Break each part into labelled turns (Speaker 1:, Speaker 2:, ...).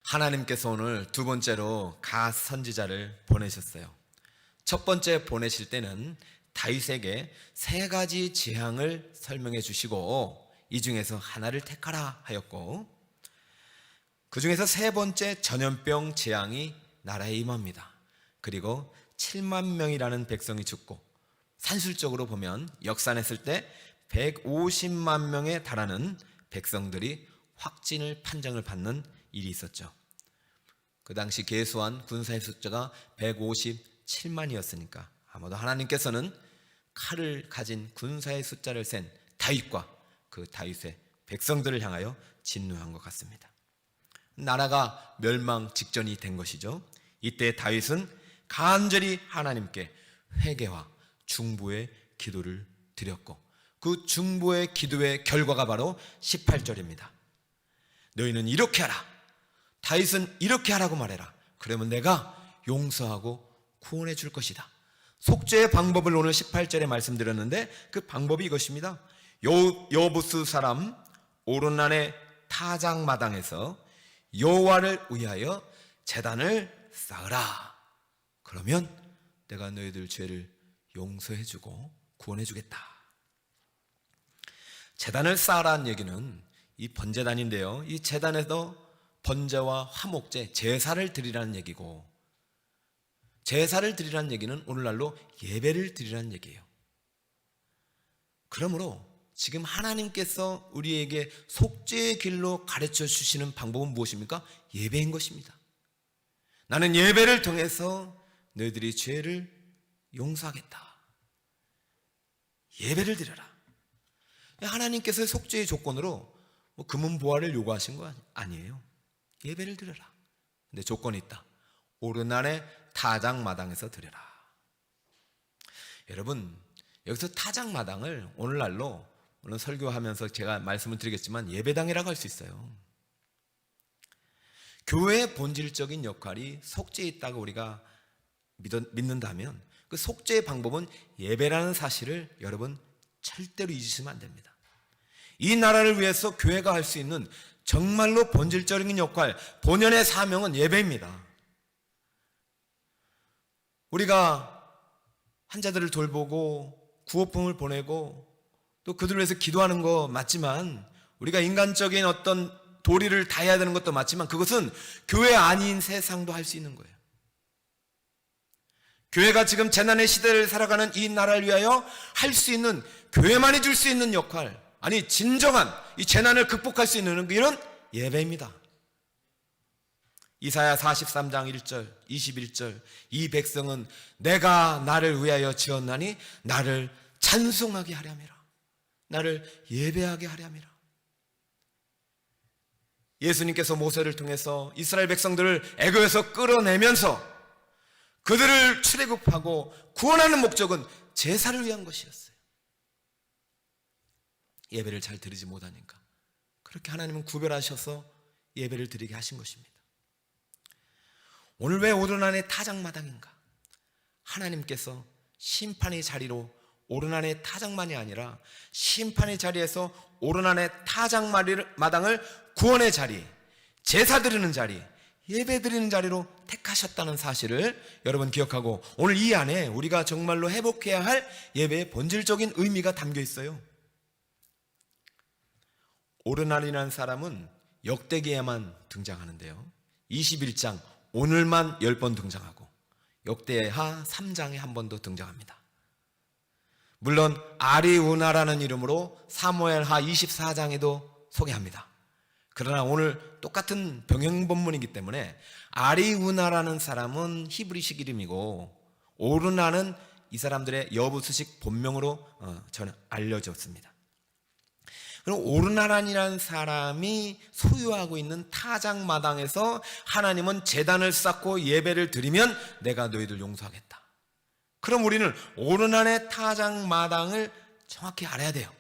Speaker 1: 하나님께서 오늘 두 번째로 갓 선지자를 보내셨어요. 첫 번째 보내실 때는 다윗에게 세 가지 재앙을 설명해 주시고 이 중에서 하나를 택하라 하였고, 그 중에서 세 번째 전염병 재앙이 나라에 임합니다. 그리고 7만 명이라는 백성이 죽고, 산술적으로 보면 역산했을 때 150만 명에 달하는 백성들이 확진을 판정을 받는 일이 있었죠. 그 당시 계수한 군사의 숫자가 157만이었으니까 아마도 하나님께서는 칼을 가진 군사의 숫자를 센 다윗과 그 다윗의 백성들을 향하여 진노한 것 같습니다. 나라가 멸망 직전이 된 것이죠. 이때 다윗은 간절히 하나님께 회개와 중보의 기도를 드렸고, 그 중보의 기도의 결과가 바로 18절입니다. 너희는 이렇게 하라, 다윗은 이렇게 하라고 말해라. 그러면 내가 용서하고 구원해 줄 것이다. 속죄의 방법을 오늘 18절에 말씀드렸는데 그 방법이 이것입니다. 여부스 사람 오르난의 타작마당에서 여호와를 위하여 제단을 쌓으라. 그러면 내가 너희들 죄를 용서해 주고 구원해 주겠다. 제단을 쌓으라는 얘기는 이 번제단인데요, 이 제단에서 번제와 화목제, 제사를 드리라는 얘기고, 제사를 드리라는 얘기는 오늘날로 예배를 드리라는 얘기예요. 그러므로 지금 하나님께서 우리에게 속죄의 길로 가르쳐 주시는 방법은 무엇입니까? 예배인 것입니다. 나는 예배를 통해서 너희들이 죄를 용서하겠다. 예배를 드려라. 하나님께서 속죄의 조건으로 금은보화를 요구하신 거 아니에요. 예배를 드려라. 근데 조건이 있다. 오르난의 타작마당에서 드려라. 여러분, 여기서 타작마당을 오늘날로, 물론 설교하면서 제가 말씀을 드리겠지만 예배당이라고 할 수 있어요. 교회의 본질적인 역할이 속죄에 있다고 우리가 믿는다면 그 속죄의 방법은 예배라는 사실을 여러분 절대로 잊으시면 안 됩니다. 이 나라를 위해서 교회가 할 수 있는 정말로 본질적인 역할, 본연의 사명은 예배입니다. 우리가 환자들을 돌보고 구호품을 보내고 또 그들을 위해서 기도하는 거 맞지만, 우리가 인간적인 어떤 도리를 다해야 되는 것도 맞지만, 그것은 교회 아닌 세상도 할 수 있는 거예요. 교회가 지금 재난의 시대를 살아가는 이 나라를 위하여 할 수 있는, 교회만이 줄 수 있는 역할, 아니 진정한 이 재난을 극복할 수 있는 이런 예배입니다. 이사야 43장 1절 21절, 이 백성은 내가 나를 위하여 지었나니 나를 찬송하게 하려 함이라. 나를 예배하게 하려 함이라. 예수님께서 모세를 통해서 이스라엘 백성들을 애굽에서 끌어내면서 그들을 출애굽하고 구원하는 목적은 제사를 위한 것이었어요. 예배를 잘 드리지 못하니까 그렇게 하나님은 구별하셔서 예배를 드리게 하신 것입니다. 오늘 왜 오르난의 타작마당인가? 하나님께서 심판의 자리로 오르난의 타작만이 아니라 심판의 자리에서 오르난의 타작마당을 구원의 자리, 제사 드리는 자리, 예배 드리는 자리로 택하셨다는 사실을 여러분 기억하고, 오늘 이 안에 우리가 정말로 회복해야 할 예배의 본질적인 의미가 담겨 있어요. 오르난이라는 사람은 역대기에만 등장하는데요, 21장 오늘만 10번 등장하고 역대하 3장에 한 번 더 등장합니다. 물론 아리우나라는 이름으로 사무엘하 24장에도 소개합니다. 그러나 오늘 똑같은 병행본문이기 때문에 아리우나라는 사람은 히브리식 이름이고 오르나는 이 사람들의 여부수식 본명으로 저는 알려졌습니다. 그럼 오르나란이라는 사람이 소유하고 있는 타작마당에서 하나님은 제단을 쌓고 예배를 드리면 내가 너희들 용서하겠다. 그럼 우리는 오르난의 타작마당을 정확히 알아야 돼요.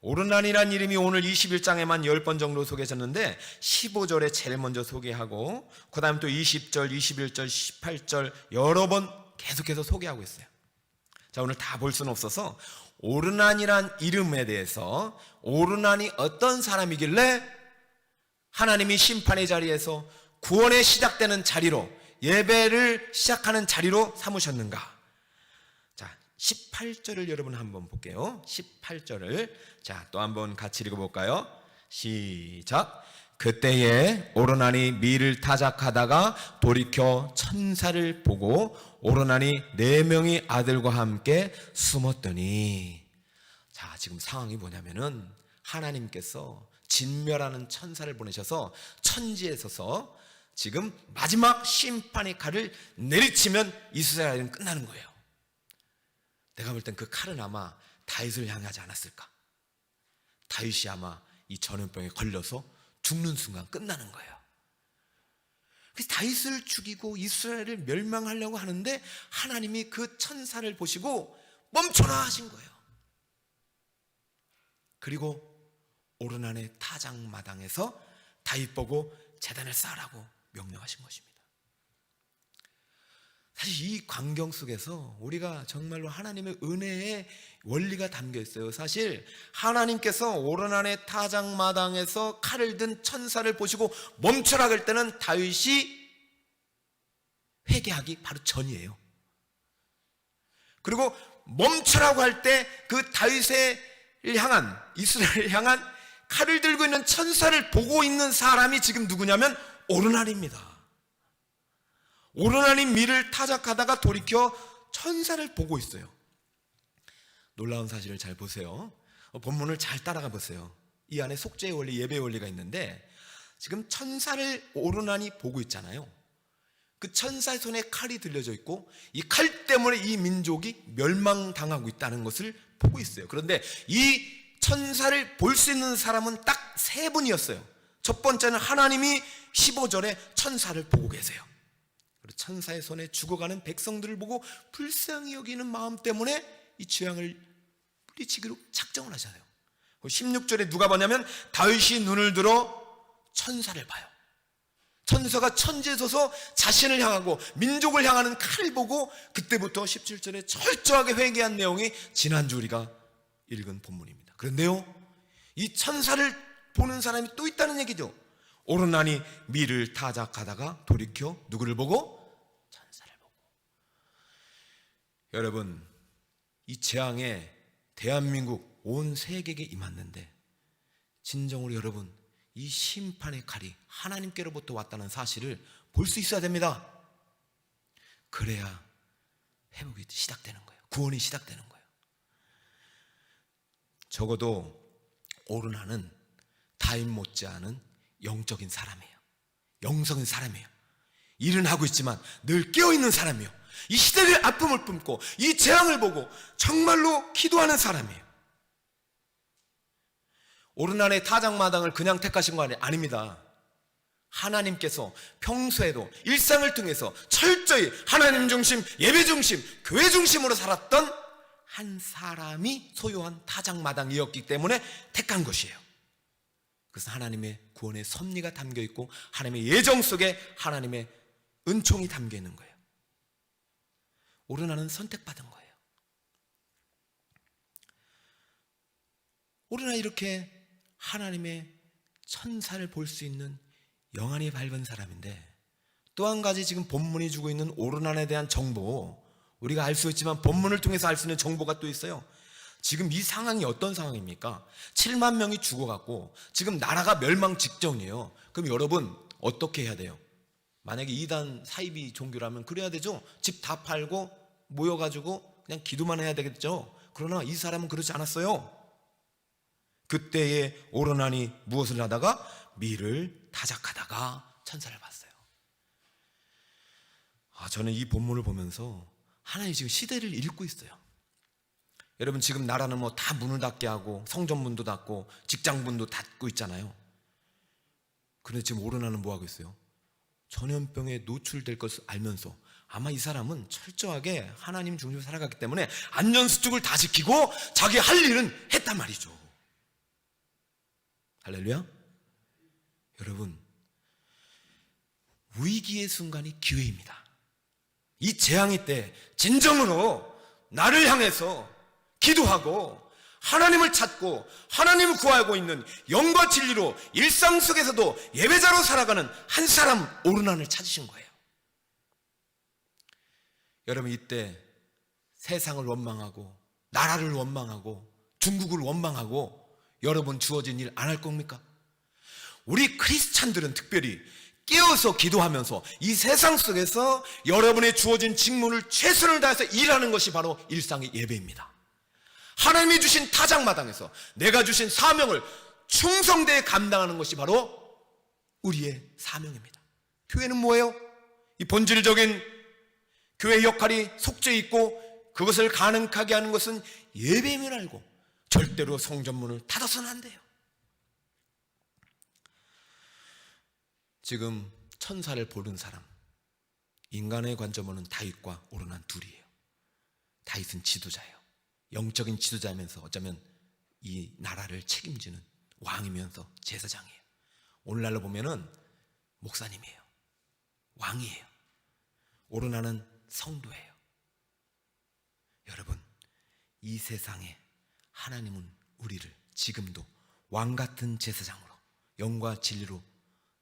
Speaker 1: 오르난이란 이름이 오늘 21장에만 10번 정도 소개해졌는데 15절에 제일 먼저 소개하고 그 다음 또 20절, 21절, 18절 여러 번 계속해서 소개하고 있어요. 자, 오늘 다 볼 수는 없어서 오르난이란 이름에 대해서 오르난이 어떤 사람이길래 하나님이 심판의 자리에서 구원의 시작되는 자리로, 예배를 시작하는 자리로 삼으셨는가? 자, 18절을 여러분 한번 볼게요. 18절을 자, 또 한번 같이 읽어볼까요? 시작. 그때에 오르나니 밀을 타작하다가 돌이켜 천사를 보고 오르나니 4명의 아들과 함께 숨었더니, 자, 지금 상황이 뭐냐면은 하나님께서 진멸하는 천사를 보내셔서 천지에 서서 지금 마지막 심판의 칼을 내리치면 이스라엘은 끝나는 거예요. 내가 볼 땐 그 칼은 아마 다윗을 향하지 않았을까? 다윗이 아마 이 전염병에 걸려서 죽는 순간 끝나는 거예요. 그래서 다윗을 죽이고 이스라엘을 멸망하려고 하는데 하나님이 그 천사를 보시고 멈춰라 하신 거예요. 그리고 오르난의 타작마당에서 다윗 보고 제단을 쌓으라고 명령하신 것입니다. 사실 이 광경 속에서 우리가 정말로 하나님의 은혜의 원리가 담겨 있어요. 사실 하나님께서 오르난의 타작마당에서 칼을 든 천사를 보시고 멈춰라 할 때는 다윗이 회개하기 바로 전이에요. 그리고 멈춰라고 할 때 그 다윗을 향한, 이스라엘을 향한 칼을 들고 있는 천사를 보고 있는 사람이 지금 누구냐면 오르난입니다. 오르난이 밀을 타작하다가 돌이켜 천사를 보고 있어요. 놀라운 사실을 잘 보세요. 본문을 잘 따라가 보세요. 이 안에 속죄의 원리, 예배의 원리가 있는데 지금 천사를 오르난이 보고 있잖아요. 그 천사의 손에 칼이 들려져 있고 이 칼 때문에 이 민족이 멸망당하고 있다는 것을 보고 있어요. 그런데 이 천사를 볼 수 있는 사람은 딱 3분이었어요. 첫 번째는 하나님이 15절에 천사를 보고 계세요. 천사의 손에 죽어가는 백성들을 보고 불쌍히 여기는 마음 때문에 이 재앙을 뿌리치기로 작정을 하잖아요. 16절에 누가 보냐면 다윗이 눈을 들어 천사를 봐요. 천사가 천지에 서서 자신을 향하고 민족을 향하는 칼을 보고 그때부터 17절에 철저하게 회개한 내용이 지난주 우리가 읽은 본문입니다. 그런데요, 이 천사를 보는 사람이 또 있다는 얘기죠. 오르난이 밀을 타작하다가 돌이켜 누구를 보고? 천사를 보고. 여러분, 이 재앙에 대한민국 온 세계에 임했는데 진정으로 여러분, 이 심판의 칼이 하나님께로부터 왔다는 사실을 볼 수 있어야 됩니다. 그래야 회복이 시작되는 거예요. 구원이 시작되는 거예요. 적어도 오르나는 다윗 못지않은 영적인 사람이에요. 영성인 사람이에요. 일은 하고 있지만 늘 깨어있는 사람이에요. 이 시대의 아픔을 품고 이 재앙을 보고 정말로 기도하는 사람이에요. 오르난의 타작마당을 그냥 택하신 거 아닙니다. 하나님께서 평소에도 일상을 통해서 철저히 하나님 중심, 예배 중심, 교회 중심으로 살았던 한 사람이 소유한 타작마당이었기 때문에 택한 것이에요. 그래서 하나님의 구원의 섭리가 담겨 있고 하나님의 예정 속에 하나님의 은총이 담겨 있는 거예요. 오르나는 선택받은 거예요. 오르나 이렇게 하나님의 천사를 볼 수 있는 영안이 밝은 사람인데 또 한 가지 지금 본문이 주고 있는 오르난에 대한 정보, 우리가 알 수 있지만 본문을 통해서 알 수 있는 정보가 또 있어요. 지금 이 상황이 어떤 상황입니까? 7만 명이 죽어갔고 지금 나라가 멸망 직전이에요. 그럼 여러분 어떻게 해야 돼요? 만약에 이단 사이비 종교라면 그래야 되죠. 집 다 팔고 모여가지고 그냥 기도만 해야 되겠죠. 그러나 이 사람은 그러지 않았어요. 그때에 오르난이 무엇을 하다가 밀을 타작하다가 천사를 봤어요. 저는 이 본문을 보면서 하나님 지금 시대를 읽고 있어요. 여러분 지금 나라는 뭐 다 문을 닫게 하고 성전 문도 닫고 직장 문도 닫고 있잖아요. 그런데 지금 오르나는 뭐 하고 있어요? 전염병에 노출될 것을 알면서 아마 이 사람은 철저하게 하나님 중심으로 살아갔기 때문에 안전수칙을 다 지키고 자기 할 일은 했단 말이죠. 할렐루야. 여러분, 위기의 순간이 기회입니다. 이 재앙의 때 진정으로 나를 향해서 기도하고 하나님을 찾고 하나님을 구하고 있는 영과 진리로 일상 속에서도 예배자로 살아가는 한 사람 오르난을 찾으신 거예요. 여러분, 이때 세상을 원망하고 나라를 원망하고 중국을 원망하고 여러분 주어진 일 안 할 겁니까? 우리 크리스찬들은 특별히 깨어서 기도하면서 이 세상 속에서 여러분의 주어진 직무를 최선을 다해서 일하는 것이 바로 일상의 예배입니다. 하나님이 주신 타작마당에서 내가 주신 사명을 충성되게 감당하는 것이 바로 우리의 사명입니다. 교회는 뭐예요? 이 본질적인 교회 역할이 속죄 있고 그것을 가능하게 하는 것은 예배임을 알고 절대로 성전문을 닫아서는 안 돼요. 지금 천사를 보는 사람, 인간의 관점으로는 다윗과 오르난 둘이에요. 다윗은 지도자예요. 영적인 지도자면서 어쩌면 이 나라를 책임지는 왕이면서 제사장이에요. 오늘날로 보면은 목사님이에요. 왕이에요. 오르난은 성도예요. 여러분, 이 세상에 하나님은 우리를 지금도 왕같은 제사장으로 영과 진리로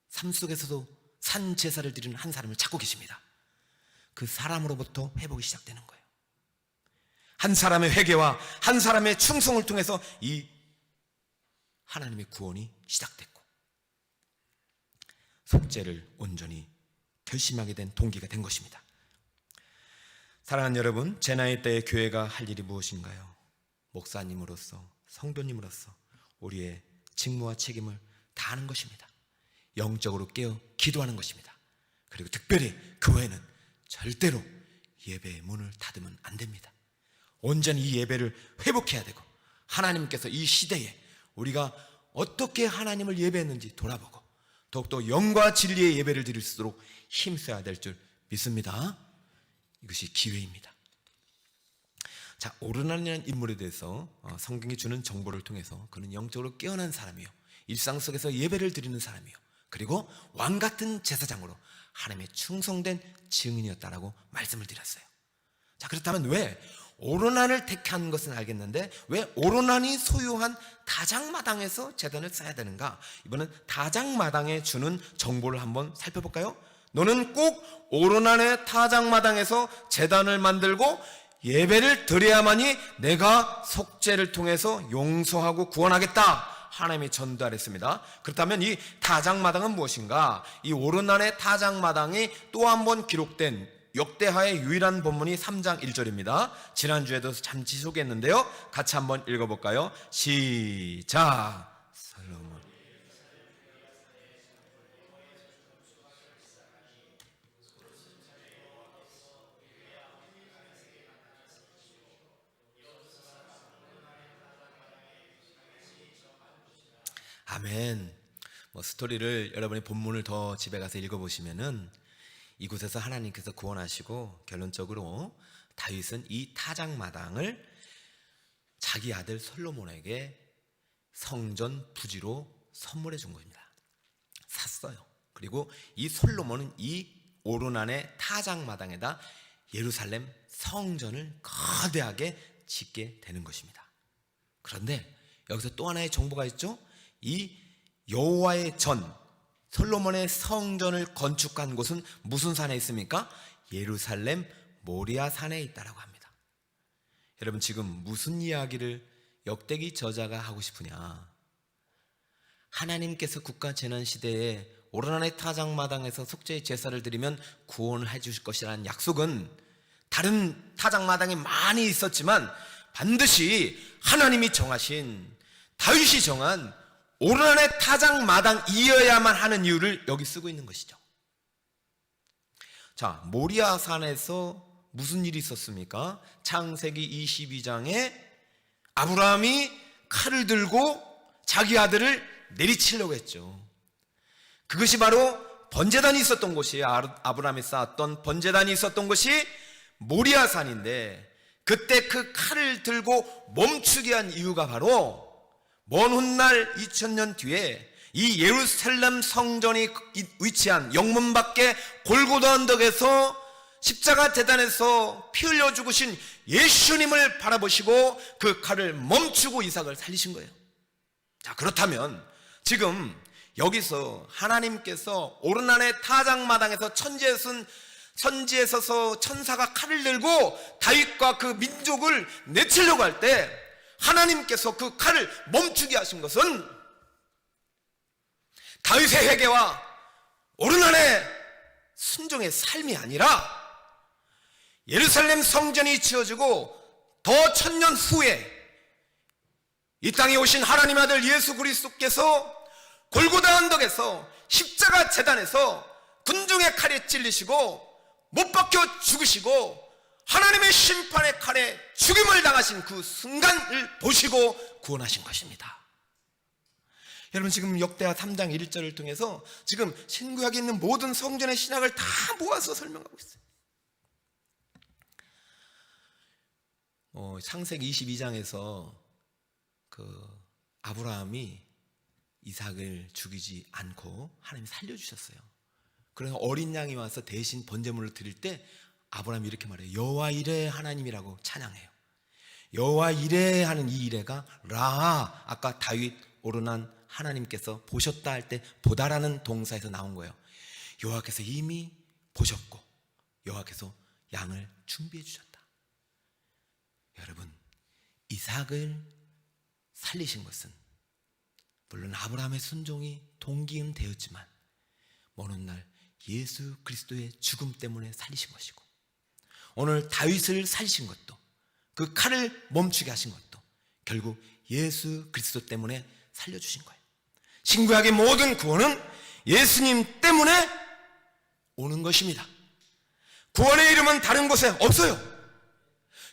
Speaker 1: 삶 속에서도 산 제사를 드리는 한 사람을 찾고 계십니다. 그 사람으로부터 회복이 시작되는 거예요. 한 사람의 회개와 한 사람의 충성을 통해서 이 하나님의 구원이 시작됐고 속죄를 온전히 결심하게 된 동기가 된 것입니다. 사랑하는 여러분, 제 나이 때의 교회가 할 일이 무엇인가요? 목사님으로서, 성도님으로서 우리의 직무와 책임을 다하는 것입니다. 영적으로 깨어 기도하는 것입니다. 그리고 특별히 교회는 절대로 예배의 문을 닫으면 안 됩니다. 온전히 이 예배를 회복해야 되고 하나님께서 이 시대에 우리가 어떻게 하나님을 예배했는지 돌아보고 더욱더 영과 진리의 예배를 드릴 수 있도록 힘써야 될 줄 믿습니다. 이것이 기회입니다. 자, 오르난이라는 인물에 대해서 성경이 주는 정보를 통해서 그는 영적으로 깨어난 사람이요, 일상 속에서 예배를 드리는 사람이요, 그리고 왕같은 제사장으로 하나님의 충성된 증인이었다라고 말씀을 드렸어요. 자, 그렇다면 왜 오르난을 택한 것은 알겠는데 왜 오르난이 소유한 타작마당에서 제단을 쌓아야 되는가? 이번엔 타작마당에 주는 정보를 한번 살펴볼까요? 너는 꼭 오르난의 타작마당에서 제단을 만들고 예배를 드려야만이 내가 속죄를 통해서 용서하고 구원하겠다, 하나님이 전달했습니다. 그렇다면 이 타작마당은 무엇인가? 이 오르난의 타작마당이 또 한 번 기록된 역대하의 유일한 본문이 3장 1절입니다. 지난주에도 잠시 소개했는데요. 같이 한번 읽어볼까요? 시작. 솔로몬. 아멘. 스토리를 여러분이 본문을 더 집에 가서 읽어보시면은 이곳에서 하나님께서 구원하시고 결론적으로 다윗은 이 타작마당을 자기 아들 솔로몬에게 성전 부지로 선물해 준 겁니다. 샀어요. 그리고 이 솔로몬은 이 오르난의 타작마당에다 예루살렘 성전을 거대하게 짓게 되는 것입니다. 그런데 여기서 또 하나의 정보가 있죠. 이 여호와의 전 솔로몬의 성전을 건축한 곳은 무슨 산에 있습니까? 예루살렘 모리아 산에 있다라고 합니다. 여러분, 지금 무슨 이야기를 역대기 저자가 하고 싶으냐? 하나님께서 국가 재난 시대에 오르난의 타작마당에서 속죄의 제사를 드리면 구원을 해주실 것이라는 약속은 다른 타작마당이 많이 있었지만 반드시 하나님이 정하신, 다윗이 정한 오르난의 타작마당이어야만 하는 이유를 여기 쓰고 있는 것이죠. 자, 모리아 산에서 무슨 일이 있었습니까? 창세기 22장에 아브라함이 칼을 들고 자기 아들을 내리치려고 했죠. 그것이 바로 번제단이 있었던 곳이에요. 아브라함이 쌓았던 번제단이 있었던 곳이 모리아 산인데, 그때 그 칼을 들고 멈추게 한 이유가 바로 먼 훗날 2000년 뒤에 이 예루살렘 성전이 위치한 영문 밖에 골고다 언덕에서 십자가 재단에서 피 흘려 죽으신 예수님을 바라보시고 그 칼을 멈추고 이삭을 살리신 거예요. 자, 그렇다면 지금 여기서 하나님께서 오르난의 타작마당에서 천지에 서서 천사가 칼을 들고 다윗과 그 민족을 내치려고 할 때 하나님께서 그 칼을 멈추게 하신 것은 다윗의 회개와 오르난의 순종의 삶이 아니라 예루살렘 성전이 지어지고 더 천년 후에 이 땅에 오신 하나님의 아들 예수 그리스도께서 골고다 언덕에서 십자가 재단에서 군중의 칼에 찔리시고 못 박혀 죽으시고 하나님의 심판의 칼에 죽임을 당하신 그 순간을 보시고 구원하신 것입니다. 여러분, 지금 역대하 3장 1절을 통해서 지금 신구약에 있는 모든 성전의 신학을 다 모아서 설명하고 있어요. 창세기 22장에서 그 아브라함이 이삭을 죽이지 않고 하나님이 살려주셨어요. 그래서 어린 양이 와서 대신 번제물을 드릴 때 아브라함이 이렇게 말해요. 여호와 이레 하나님이라고 찬양해요. 여호와 이레 하는 이 이레가 라하, 아까 다윗 오르난 하나님께서 보셨다 할 때 보다라는 동사에서 나온 거예요. 여호와께서 이미 보셨고 여호와께서 양을 준비해 주셨다. 여러분, 이삭을 살리신 것은 물론 아브라함의 순종이 동기는 되었지만 먼 훗날 예수 그리스도의 죽음 때문에 살리신 것이고, 오늘 다윗을 살리신 것도, 그 칼을 멈추게 하신 것도 결국 예수 그리스도 때문에 살려주신 거예요. 신구약의 모든 구원은 예수님 때문에 오는 것입니다. 구원의 이름은 다른 곳에 없어요.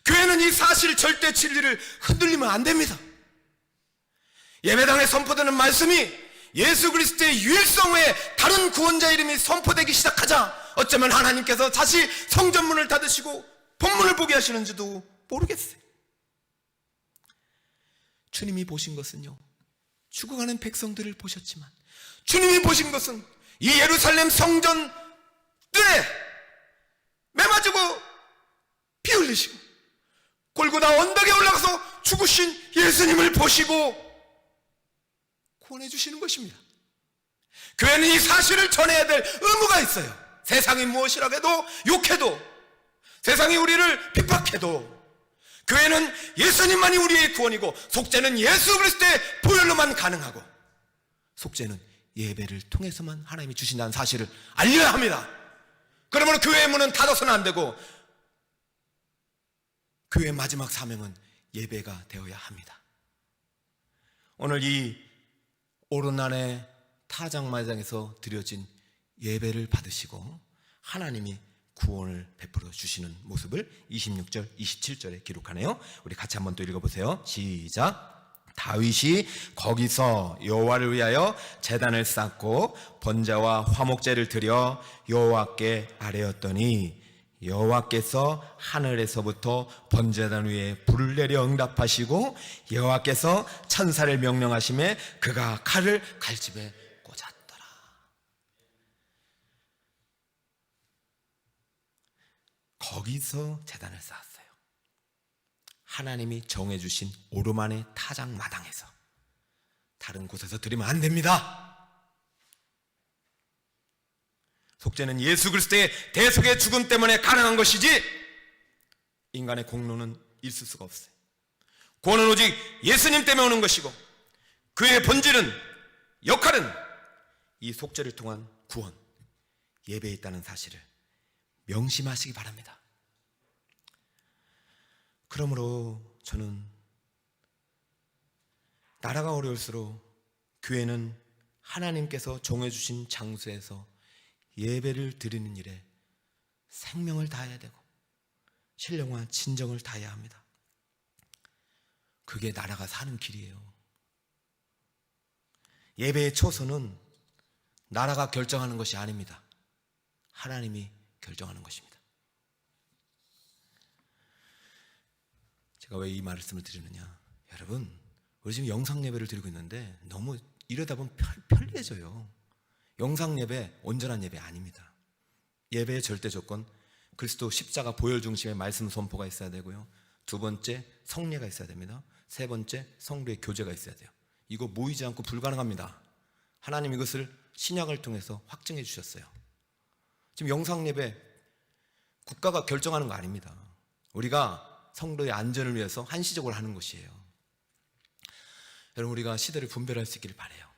Speaker 1: 교회는 이 사실, 절대 진리를 흔들리면 안 됩니다. 예배당에 선포되는 말씀이 예수 그리스도의 유일성 외에 다른 구원자 이름이 선포되기 시작하자 어쩌면 하나님께서 다시 성전문을 닫으시고 본문을 보게 하시는지도 모르겠어요. 주님이 보신 것은요, 죽어가는 백성들을 보셨지만 주님이 보신 것은 이 예루살렘 성전 뜰에 매맞고 피 흘리시고 골고다 언덕에 올라가서 죽으신 예수님을 보시고 구원해 주시는 것입니다. 교회는 이 사실을 전해야 될 의무가 있어요. 세상이 무엇이라고 해도, 욕해도, 세상이 우리를 핍박해도 교회는 예수님만이 우리의 구원이고 속죄는 예수 그리스도의 보혈로만 가능하고 속죄는 예배를 통해서만 하나님이 주신다는 사실을 알려야 합니다. 그러므로 교회의 문은 닫아서는 안 되고 교회의 마지막 사명은 예배가 되어야 합니다. 오늘 이 오르난의 타작마당에서 드려진 예배를 받으시고 하나님이 구원을 베풀어 주시는 모습을 26절, 27절에 기록하네요. 우리 같이 한번 또 읽어보세요. 시작. 다윗이 거기서 여호와를 위하여 제단을 쌓고 번제와 화목제를 드려 여호와께 아뢰었더니 여호와께서 하늘에서부터 번제단 위에 불을 내려 응답하시고 여호와께서 천사를 명령하심에 그가 칼을 갈집에 꽂았더라. 거기서 제단을 쌓았어요. 하나님이 정해주신 오르만의 타작 마당에서. 다른 곳에서 드리면 안 됩니다. 속죄는 예수 그리스도의 대속의 죽음 때문에 가능한 것이지 인간의 공로는 있을 수가 없어요. 구원은 오직 예수님 때문에 오는 것이고 그의 본질은, 역할은 이 속죄를 통한 구원, 예배에 있다는 사실을 명심하시기 바랍니다. 그러므로 저는 나라가 어려울수록 교회는 하나님께서 정해주신 장소에서 예배를 드리는 일에 생명을 다해야 되고 신령과 진정을 다해야 합니다. 그게 나라가 사는 길이에요. 예배의 초소는 나라가 결정하는 것이 아닙니다. 하나님이 결정하는 것입니다. 제가 왜 이 말씀을 드리느냐, 여러분, 우리 지금 영상 예배를 드리고 있는데 너무 이러다 보면 편리해져요. 영상 예배 온전한 예배 아닙니다. 예배의 절대 조건, 그리스도 십자가 보혈 중심의 말씀 선포가 있어야 되고요. 두 번째, 성례가 있어야 됩니다. 세 번째, 성도의 교제가 있어야 돼요. 이거 모이지 않고 불가능합니다. 하나님 이것을 신약을 통해서 확증해 주셨어요. 지금 영상 예배 국가가 결정하는 거 아닙니다. 우리가 성도의 안전을 위해서 한시적으로 하는 것이에요. 여러분, 우리가 시대를 분별할 수 있기를 바라요.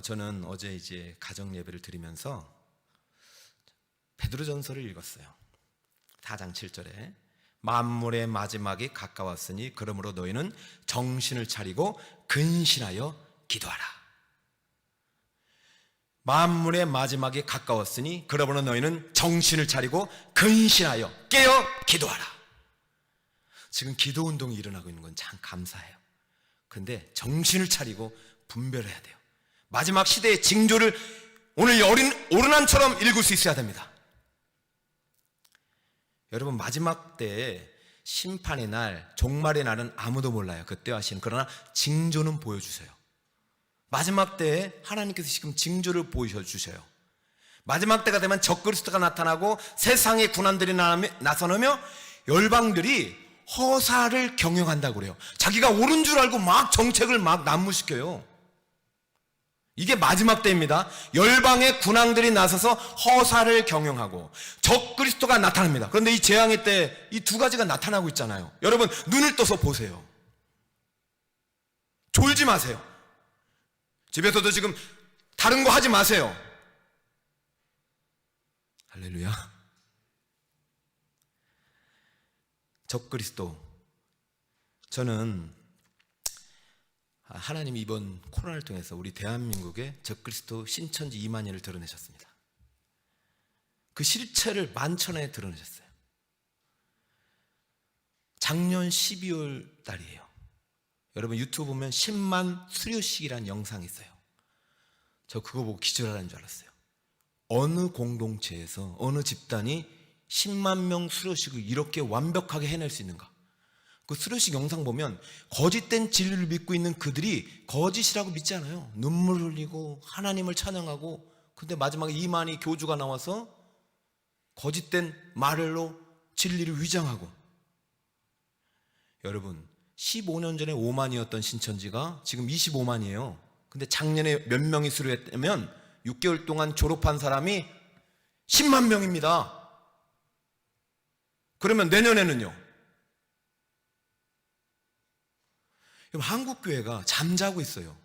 Speaker 1: 저는 어제 이제 가정 예배를 드리면서 베드로전서를 읽었어요. 4장 7절에 만물의 마지막이 가까웠으니 그러므로 너희는 정신을 차리고 근신하여 기도하라. 만물의 마지막이 가까웠으니 그러므로 너희는 정신을 차리고 근신하여 깨어 기도하라. 지금 기도 운동이 일어나고 있는 건 참 감사해요. 그런데 정신을 차리고 분별해야 돼요. 마지막 시대의 징조를 오늘 오르난처럼 읽을 수 있어야 됩니다. 여러분, 마지막 때에 심판의 날, 종말의 날은 아무도 몰라요. 그때 하신. 그러나 징조는 보여주세요. 마지막 때에 하나님께서 지금 징조를 보여주셔요. 마지막 때가 되면 적그리스도가 나타나고 세상의 군환들이 나서며 열방들이 허사를 경영한다고 그래요. 자기가 옳은 줄 알고 막 정책을 막 난무시켜요. 이게 마지막 때입니다. 열방의 군왕들이 나서서 허사를 경영하고 적그리스도가 나타납니다. 그런데 이 재앙의 때 이 두 가지가 나타나고 있잖아요. 여러분, 눈을 떠서 보세요. 졸지 마세요. 집에서도 지금 다른 거 하지 마세요. 할렐루야. 적그리스도. 저는 하나님이 이번 코로나를 통해서 우리 대한민국에 적그리스도 신천지 2만년을 드러내셨습니다. 그 실체를 만천하에 드러내셨어요. 작년 12월 달이에요. 여러분, 유튜브 보면 10만 수료식이라는 영상이 있어요. 저 그거 보고 기절하는 줄 알았어요. 어느 공동체에서 어느 집단이 10만 명 수료식을 이렇게 완벽하게 해낼 수 있는가? 그 수료식 영상 보면 거짓된 진리를 믿고 있는 그들이 거짓이라고 믿지 않아요. 눈물 흘리고 하나님을 찬양하고, 근데 마지막에 이만희 교주가 나와서 거짓된 말로 진리를 위장하고. 여러분, 15년 전에 5만이었던 신천지가 지금 25만이에요. 근데 작년에 몇 명이 수료했다면 6개월 동안 졸업한 사람이 10만 명입니다. 그러면 내년에는요? 한국교회가 잠자고 있어요.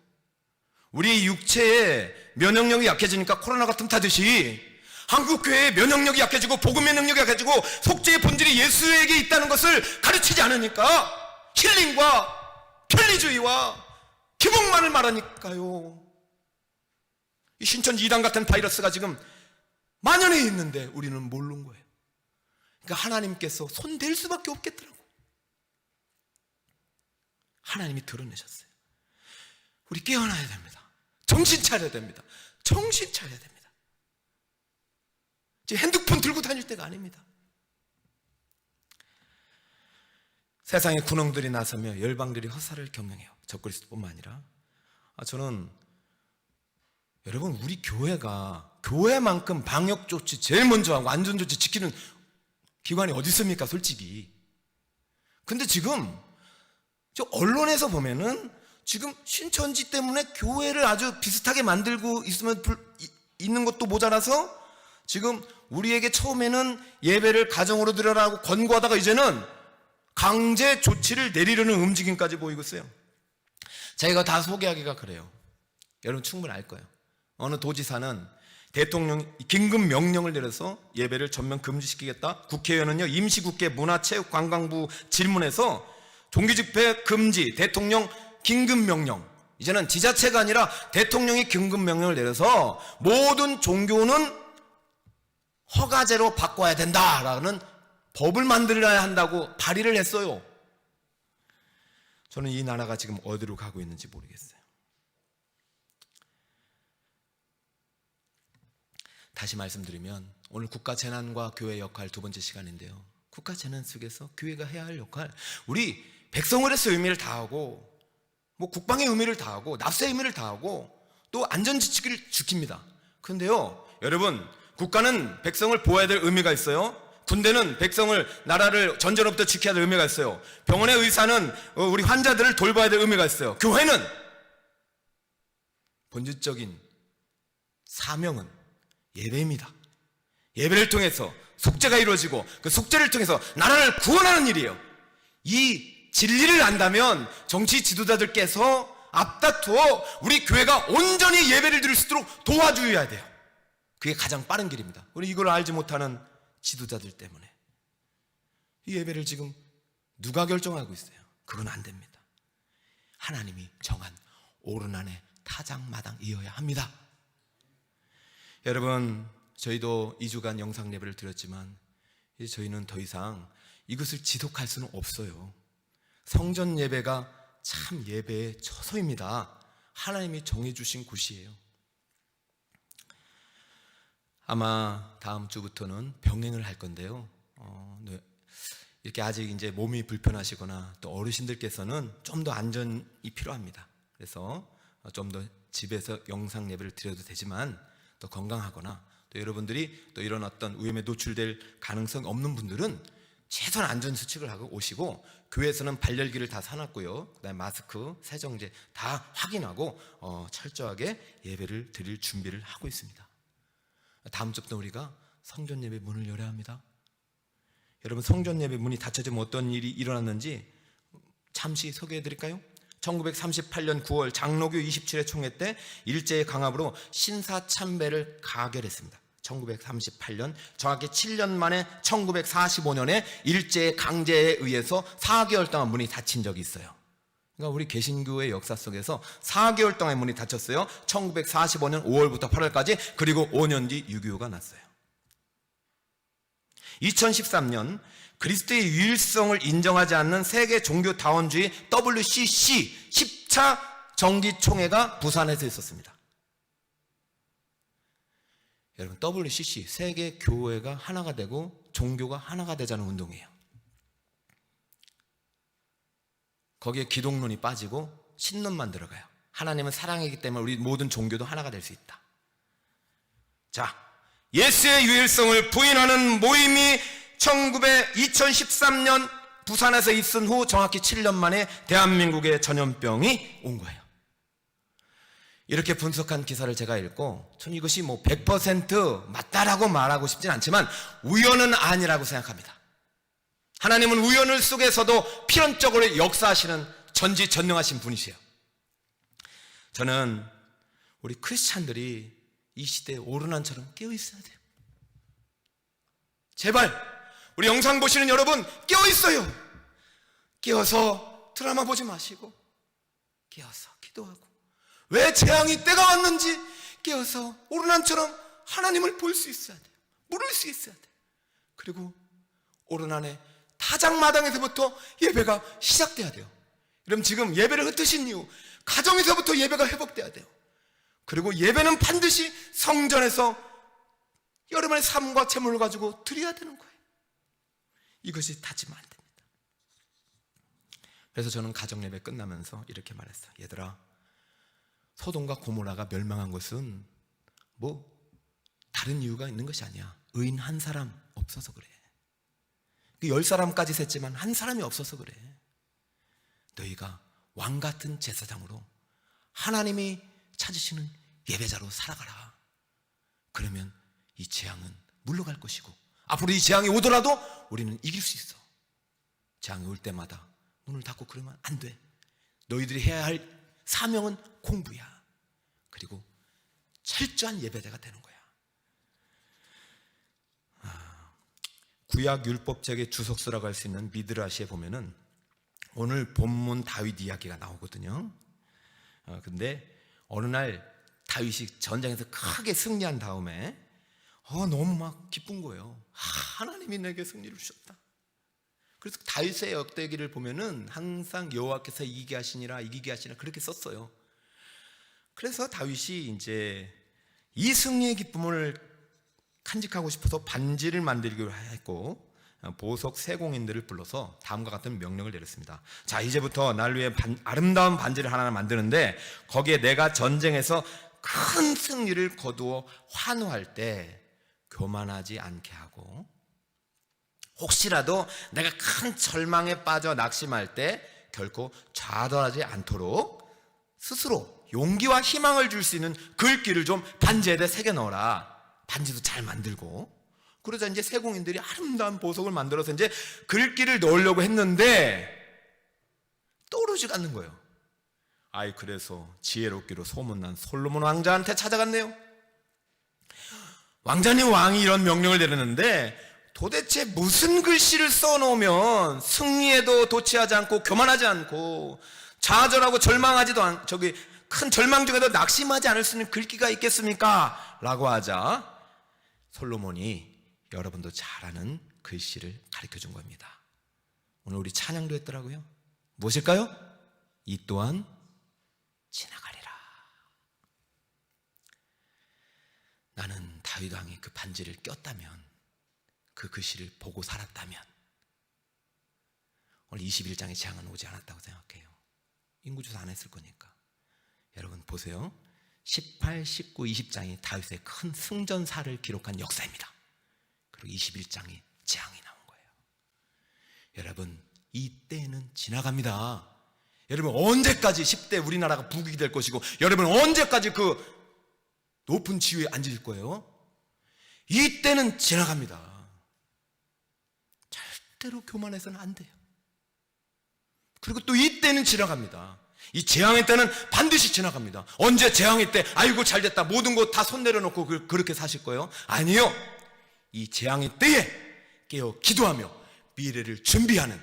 Speaker 1: 우리 육체의 면역력이 약해지니까 코로나가 틈타듯이 한국교회의 면역력이 약해지고 복음의 능력이 약해지고 속죄의 본질이 예수에게 있다는 것을 가르치지 않으니까 힐링과 편리주의와 기복만을 말하니까요. 이 신천지 이단 같은 바이러스가 지금 만연해 있는데 우리는 모르는 거예요. 그러니까 하나님께서 손댈 수밖에 없겠더라고. 하나님이 드러내셨어요. 우리 깨어나야 됩니다. 정신 차려야 됩니다. 정신 차려야 됩니다. 지금 핸드폰 들고 다닐 때가 아닙니다. 세상의 군왕들이 나서며 열방들이 허사를 경영해요. 적그리스도뿐만 아니라. 저는 여러분, 우리 교회가 교회만큼 방역조치 제일 먼저 하고 안전조치 지키는 기관이 어디 있습니까, 솔직히. 근데 지금 저 언론에서 보면은 지금 신천지 때문에 교회를 아주 비슷하게 만들고 있는 것도 모자라서 지금 우리에게 처음에는 예배를 가정으로 드려라고 권고하다가 이제는 강제 조치를 내리려는 움직임까지 보이고 있어요. 제가 다 소개하기가 그래요. 여러분 충분히 알 거예요. 어느 도지사는 대통령 긴급 명령을 내려서 예배를 전면 금지시키겠다. 국회의원은요, 임시국회 문화체육관광부 질문에서 종교집회 금지, 대통령 긴급명령. 이제는 지자체가 아니라 대통령이 긴급명령을 내려서 모든 종교는 허가제로 바꿔야 된다라는 법을 만들어야 한다고 발의를 했어요. 저는 이 나라가 지금 어디로 가고 있는지 모르겠어요. 다시 말씀드리면 오늘 국가재난과 교회 역할 두 번째 시간인데요. 국가재난 속에서 교회가 해야 할 역할, 우리 백성으로서 의미를 다하고 국방의 의미를 다하고 납세의 의미를 다하고 또 안전지키를 지킵니다. 그런데요, 여러분, 국가는 백성을 보호해야 될 의미가 있어요. 군대는 백성을, 나라를 전쟁으로부터 지켜야 될 의미가 있어요. 병원의 의사는 우리 환자들을 돌봐야 될 의미가 있어요. 교회는 본질적인 사명은 예배입니다. 예배를 통해서 속죄가 이루어지고 그 속죄를 통해서 나라를 구원하는 일이에요. 이 진리를 안다면 정치 지도자들께서 앞다투어 우리 교회가 온전히 예배를 드릴 수 있도록 도와줘야 돼요. 그게 가장 빠른 길입니다. 우리 이걸 알지 못하는 지도자들 때문에 이 예배를 지금 누가 결정하고 있어요? 그건 안 됩니다. 하나님이 정한 오르난의 타작마당이어야 합니다. 여러분, 저희도 2주간 영상 예배를 드렸지만 이제 저희는 더 이상 이것을 지속할 수는 없어요. 성전 예배가 참 예배의 처소입니다. 하나님이 정해주신 곳이에요. 아마 다음 주부터는 병행을 할 건데요. 이렇게 아직 이제 몸이 불편하시거나 또 어르신들께서는 좀 더 안전이 필요합니다. 그래서 좀 더 집에서 영상 예배를 드려도 되지만 또 건강하거나 또 여러분들이 또 이런 어떤 위험에 노출될 가능성 없는 분들은 최소한 안전수칙을 하고 오시고, 교회에서는 발열기를 다 사놨고요, 그다음에 마스크, 세정제 다 확인하고 철저하게 예배를 드릴 준비를 하고 있습니다. 다음 주부터 우리가 성전 예배 문을 열어야 합니다. 여러분, 성전 예배 문이 닫혀지면 어떤 일이 일어났는지 잠시 소개해 드릴까요? 1938년 9월 장로교 27회 총회 때 일제의 강압으로 신사참배를 가결했습니다. 1938년, 정확히 7년 만에 1945년에 일제의 강제에 의해서 4개월 동안 문이 닫힌 적이 있어요. 그러니까 우리 개신교의 역사 속에서 4개월 동안 문이 닫혔어요. 1945년 5월부터 8월까지. 그리고 5년 뒤 6.25가 났어요. 2013년 그리스도의 유일성을 인정하지 않는 세계 종교 다원주의 WCC 10차 정기총회가 부산에서 있었습니다. 여러분, WCC, 세계 교회가 하나가 되고 종교가 하나가 되자는 운동이에요. 거기에 기독론이 빠지고 신론만 들어가요. 하나님은 사랑이기 때문에 우리 모든 종교도 하나가 될 수 있다. 자, 예수의 유일성을 부인하는 모임이 2013년 부산에서 있은 후 정확히 7년 만에 대한민국에 전염병이 온 거예요. 이렇게 분석한 기사를 제가 읽고 전 이것이 100% 맞다라고 말하고 싶진 않지만 우연은 아니라고 생각합니다. 하나님은 우연을 속에서도 필연적으로 역사하시는 전지전능하신 분이세요. 저는 우리 크리스찬들이 이 시대에 오르난처럼 깨어있어야 돼요. 제발 우리 영상 보시는 여러분, 깨어있어요. 깨어서 드라마 보지 마시고 깨어서 기도하고, 왜 재앙이 때가 왔는지 깨어서 오르난처럼 하나님을 볼 수 있어야 돼요. 물을 수 있어야 돼요. 그리고 오르난의 타작마당에서부터 예배가 시작돼야 돼요. 여러분, 지금 예배를 흩으신 이유, 가정에서부터 예배가 회복돼야 돼요. 그리고 예배는 반드시 성전에서 여러분의 삶과 재물을 가지고 드려야 되는 거예요. 이것이 닫히면 안 됩니다. 그래서 저는 가정 예배 끝나면서 이렇게 말했어요. 얘들아, 소돔과 고모라가 멸망한 것은 다른 이유가 있는 것이 아니야. 의인 한 사람 없어서 그래. 10사람까지 셌지만 한 사람이 없어서 그래. 너희가 왕같은 제사장으로 하나님이 찾으시는 예배자로 살아가라. 그러면 이 재앙은 물러갈 것이고, 앞으로 이 재앙이 오더라도 우리는 이길 수 있어. 재앙이 올 때마다 문을 닫고 그러면 안 돼. 너희들이 해야 할 사명은 공부야. 그리고 철저한 예배자가 되는 거야. 구약 율법책의 주석서라고 할 수 있는 미드라시에 보면은 오늘 본문 다윗 이야기가 나오거든요. 근데 어느 날 다윗이 전쟁에서 크게 승리한 다음에 너무 막 기쁜 거예요. 하나님이 내게 승리를 주셨다. 그래서 다윗의 역대기를 보면은 항상 여호와께서 이기게 하시니라 그렇게 썼어요. 그래서 다윗이 이제 이 승리의 기쁨을 간직하고 싶어서 반지를 만들기로 했고, 보석 세공인들을 불러서 다음과 같은 명령을 내렸습니다. 자, 이제부터 날 위해 아름다운 반지를 하나 만드는데 거기에 내가 전쟁에서 큰 승리를 거두어 환호할 때 교만하지 않게 하고, 혹시라도 내가 큰 절망에 빠져 낙심할 때 결코 좌절하지 않도록 스스로 용기와 희망을 줄 수 있는 글귀를 좀 반지에다 새겨 넣어라. 반지도 잘 만들고. 그러자 이제 세공인들이 아름다운 보석을 만들어서 이제 글귀를 넣으려고 했는데 떠오르지가 않는 거예요. 아이, 그래서 지혜롭기로 소문난 솔로몬 왕자한테 찾아갔네요. 왕자님, 왕이 이런 명령을 내렸는데 도대체 무슨 글씨를 써놓으면 승리에도 도취하지 않고 교만하지 않고 좌절하고 절망하지도 큰 절망 중에도 낙심하지 않을 수 있는 글귀가 있겠습니까? 라고 하자 솔로몬이 여러분도 잘 아는 글씨를 가르쳐 준 겁니다. 오늘 우리 찬양도 했더라고요. 무엇일까요? 이 또한 지나가리라. 나는 다윗 왕이 그 반지를 꼈다면, 그 글씨를 보고 살았다면 오늘 21장의 재앙은 오지 않았다고 생각해요. 인구조사 안 했을 거니까. 여러분 보세요. 18, 19, 20장이 다윗의 큰 승전사를 기록한 역사입니다. 그리고 21장이 재앙이 나온 거예요. 여러분, 이때는 지나갑니다. 여러분, 언제까지 10대 우리나라가 부국이 될 것이고, 여러분 언제까지 그 높은 지위에 앉을 거예요? 이때는 지나갑니다. 절대로 교만해서는 안 돼요. 그리고 또 이때는 지나갑니다. 이 재앙의 때는 반드시 지나갑니다. 언제 재앙의 때 아이고 잘됐다 모든 것 다 손 내려놓고 그렇게 사실 거예요? 아니요. 이 재앙의 때에 깨어 기도하며 미래를 준비하는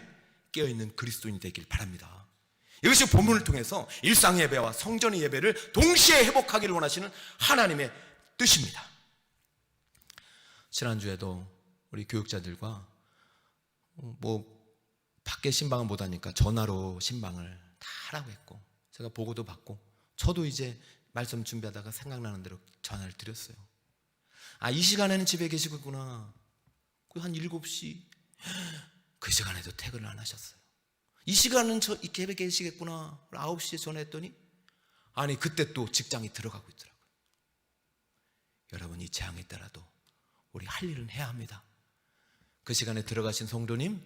Speaker 1: 깨어있는 그리스도인이 되길 바랍니다. 이것이 본문을 통해서 일상 예배와 성전의 예배를 동시에 회복하기를 원하시는 하나님의 뜻입니다. 지난주에도 우리 교육자들과 밖에 신방을 못하니까 전화로 신방을 다 하라고 했고, 제가 보고도 받고, 저도 이제 말씀 준비하다가 생각나는 대로 전화를 드렸어요. 아, 이 시간에는 집에 계시겠구나. 한 7시 그 시간에도 퇴근을 안 하셨어요. 이 시간은 이 집에 계시겠구나. 9시에 전화했더니 아니 그때 또 직장에 들어가고 있더라고요. 여러분, 이 재앙에 따라도 우리 할 일은 해야 합니다. 그 시간에 들어가신 성도님,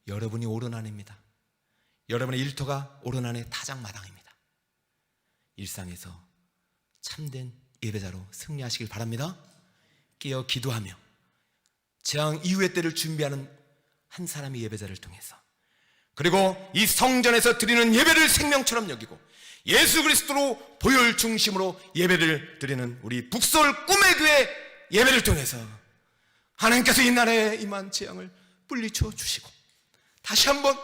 Speaker 1: 여러분이 옳은 안입니다. 여러분의 일터가 옳은 안의 타작마당입니다. 일상에서 참된 예배자로 승리하시길 바랍니다. 깨어 기도하며 재앙 이후의 때를 준비하는 한 사람의 예배자를 통해서, 그리고 이 성전에서 드리는 예배를 생명처럼 여기고 예수 그리스도로 보혈 중심으로 예배를 드리는 우리 북서울 꿈의 교회 예배를 통해서 하나님께서 이 나라에 임한 재앙을 물리쳐 주시고 다시 한번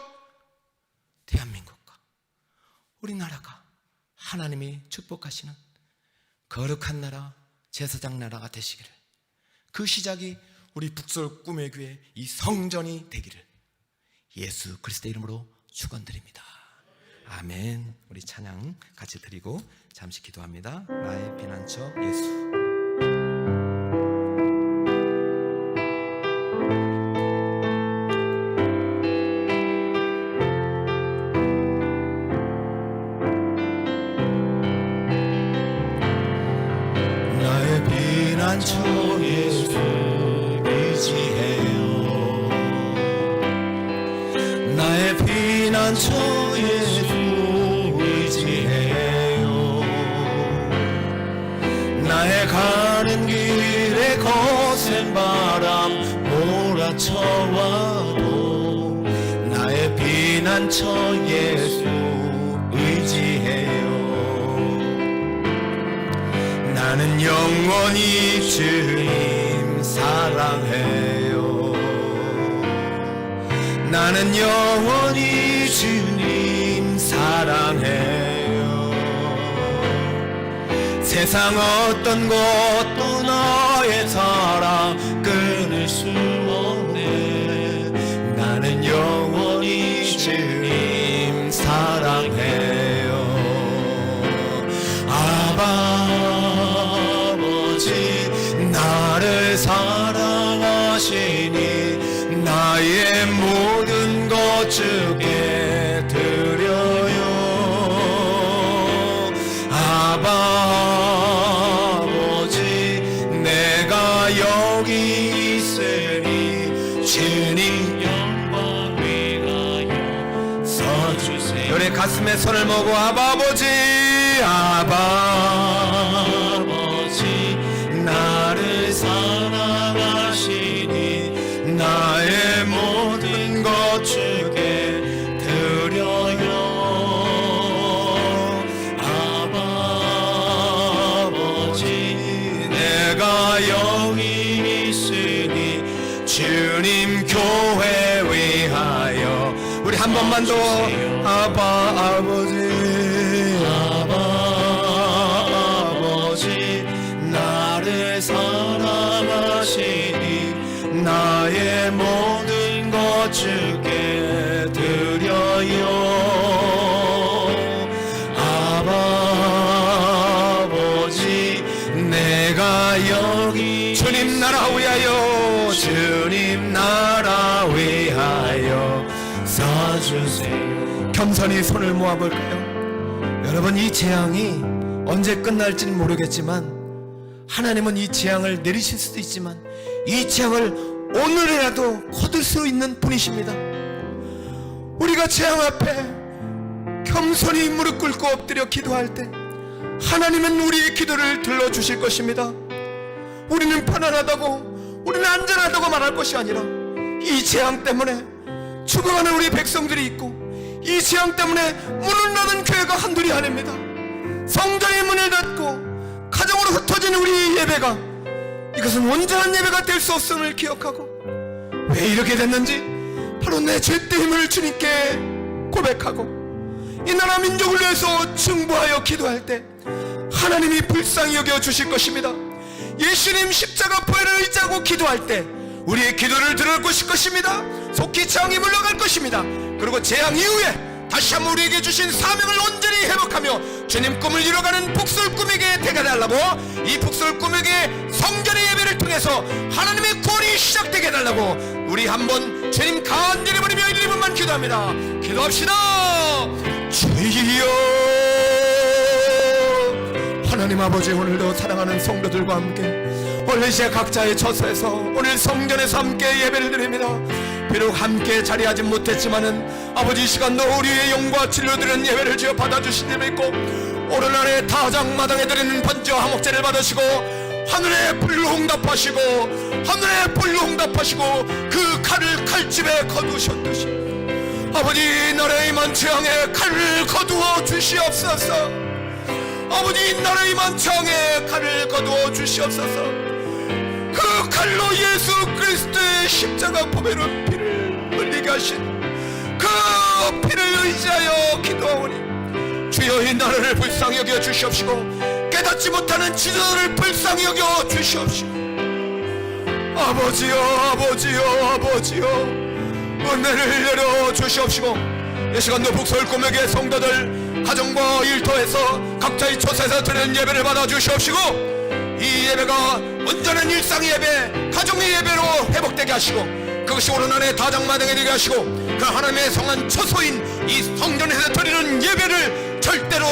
Speaker 1: 대한민국과 우리나라가 하나님이 축복하시는 거룩한 나라, 제사장 나라가 되시기를, 그 시작이 우리 북서울 꿈의 교회 이 성전이 되기를 예수 그리스도의 이름으로 축원드립니다. 아멘. 우리 찬양 같이 드리고 잠시 기도합니다. 나의 피난처 예수.
Speaker 2: 나의 피난처 예수 의지해요. 나의 피난처 예수 의지해요. 나의 가는 길에 거센 바람 몰아쳐와도 나의 피난처 예수 의지해요. 나는 영원히 주님 사랑해요. 나는 영원히 주님 사랑해요. 세상 어떤 것도 너의 사랑 끊을 수 없네. 나는 영원히 주님 사랑해요. 아버지 나를 사랑하시니 나의 모든 것 주께 드려요. 아버지 내가 여기 영이 있으니 주님
Speaker 3: 영광 위하여 서주세요.
Speaker 2: 우리 가슴에 손을 모고 아바 아버지 아바
Speaker 3: 아버지
Speaker 2: 나를 사랑하시니 나의 모든 것 주께 드려요.
Speaker 3: 아바 아버지
Speaker 2: 내가 여기 있으니 주님 교회 위하여 우리 한 번만 더 아바 아버지 아버지 나를 사랑하시니 나의 모든 것 주께 드려요. 아버지 내가 여기 주님 나라 위하여 주님 나라 위하여
Speaker 3: 서주세요.
Speaker 2: 겸손히 손을 모아볼까요? 여러분, 이 재앙이 언제 끝날지는 모르겠지만 하나님은 이 재앙을 내리실 수도 있지만 이 재앙을 오늘이라도 거둘 수 있는 분이십니다. 우리가 재앙 앞에 겸손히 무릎 꿇고 엎드려 기도할 때 하나님은 우리의 기도를 들어주실 것입니다. 우리는 편안하다고 우리는 안전하다고 말할 것이 아니라 이 재앙 때문에 죽어가는 우리 백성들이 있고 이 재앙 때문에 문을 닫은 교회가 한둘이 아닙니다. 성전의 문을 닫고 가정으로 흩어진 우리 예배가 이것은 온전한 예배가 될 수 없음을 기억하고 왜 이렇게 됐는지 바로 내 죄때임을 주님께 고백하고 이 나라 민족을 위해서 중보하여 기도할 때 하나님이 불쌍히 여겨 주실 것입니다. 예수님 십자가 보혈을 의지하고 기도할 때 우리의 기도를 들을 것입니다. 속히 재앙이 물러갈 것입니다. 그리고 재앙 이후에 다시 한번 우리에게 주신 사명을 온전히 회복하며 주님 꿈을 이뤄가는 북설 꿈에게 되게달라고 이 북설 꿈에게 성전의 예배를 통해서 하나님의 구원이 시작되게 해달라고 우리 한번 주님 간절히 부르며 이름만 기도합니다. 기도합시다. 주여 하나님 아버지, 오늘도 사랑하는 성도들과 함께 오늘 이 시간 각자의 처소에서 오늘 성전에서 함께 예배를 드립니다. 비록 함께 자리하지 못했지만은 아버지, 이 시간도 우리의 영과 진리로 드리는 예배를 주여 받아주시니 믿고 오늘 날에 타작마당에 드리는 번제와 화목제를 받으시고 하늘의 불로 응답하시고 하늘의 불로 응답하시고 그 칼을 칼집에 거두셨듯이 아버지, 나라의 만취항에 칼을 거두어 주시옵소서. 아버지, 나라의 만취항에 칼을 거두어 주시옵소서. 그 칼로 예수 그리스도의 십자가 보배로 피를 흘리게 하신 그 피를 의지하여 기도하오니 주여 이 나라를 불쌍히 여겨 주시옵시고 깨닫지 못하는 지도를 불쌍히 여겨 주시옵시고 아버지여 아버지여 아버지여 은혜를 내려 주시옵시고 이 시간도 북서울 꿈에게 성도들 가정과 일터에서 각자의 처소에서 드리는 예배를 받아 주시옵시고 이 예배가 온전한 일상의 예배, 가정의 예배로 회복되게 하시고 그것이 오늘 안에 다장마당에 되게 하시고 그 하나님의 성한 처소인 이 성전에서 드리는 예배를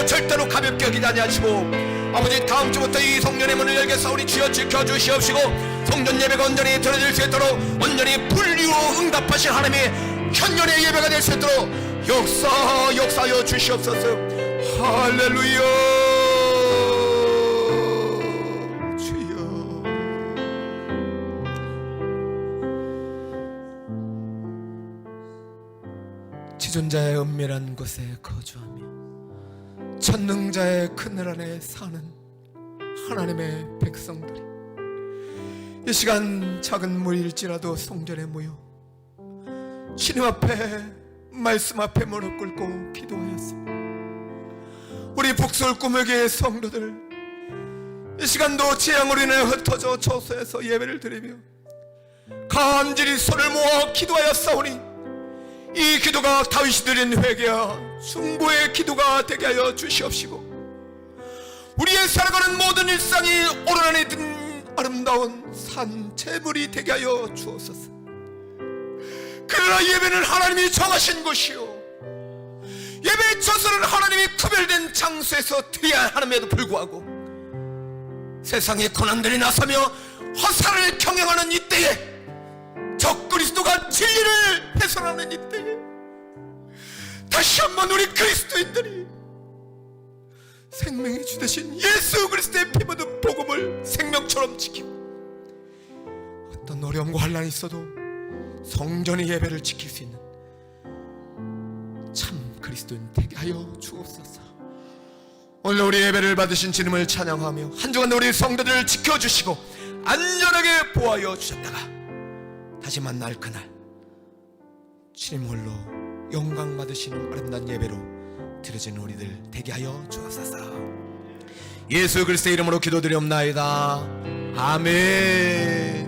Speaker 2: 절대로 가볍게 여기지 아니하시고 아버지, 다음 주부터 이 성전의 문을 열겠사오니 주여 지켜주시옵시고 성전 예배가 온전히 드려질 수 있도록 온전히 불리로 응답하신 하나님의 현년의 예배가 될 수 있도록 역사하여 주시옵소서. 할렐루야. 주여 지존자의 은밀한 곳에 거주하며 전능자의 그늘 안에 사는 하나님의 백성들이 이 시간 작은 무리일지라도 성전에 모여 주님 앞에 말씀 앞에 무릎 꿇고 기도하였습니다. 우리 북설 꿈에게 성도들 이 시간도 재앙으로 인해 흩어져 처소에서 예배를 드리며 간절히 손을 모아 기도하였사오니 이 기도가 다윗이 드린 회개와 중보의 기도가 되게 하여 주시옵시고 우리의 살아가는 모든 일상이 오늘 안에 든 아름다운 산 제물이 되게 하여 주옵소서. 그러나 예배는 하나님이 정하신 것이요 예배의 처소는 하나님이 구별된 장소에서 드려야 함에도 불구하고 세상의 고난들이 나서며 허사를 경영하는 이 진리를 훼손하는 이때 다시 한번 우리 그리스도인들이 생명의 주 되신 예수 그리스도의 피 묻은 복음을 생명처럼 지키고 어떤 어려움과 환난이 있어도 성전의 예배를 지킬 수 있는 참 그리스도인 되게 하여 주옵소서. 오늘 우리 예배를 받으신 주님을 찬양하며 한 주간 우리 성도들을 지켜주시고 안전하게 보호하여 주셨다가 다시 만날 그날 주님 홀로 영광 받으시는 아름다운 예배로 드려지는 우리들 되게 하여 주옵소서. 예수 그리스도의 이름으로 기도드리옵나이다. 아멘.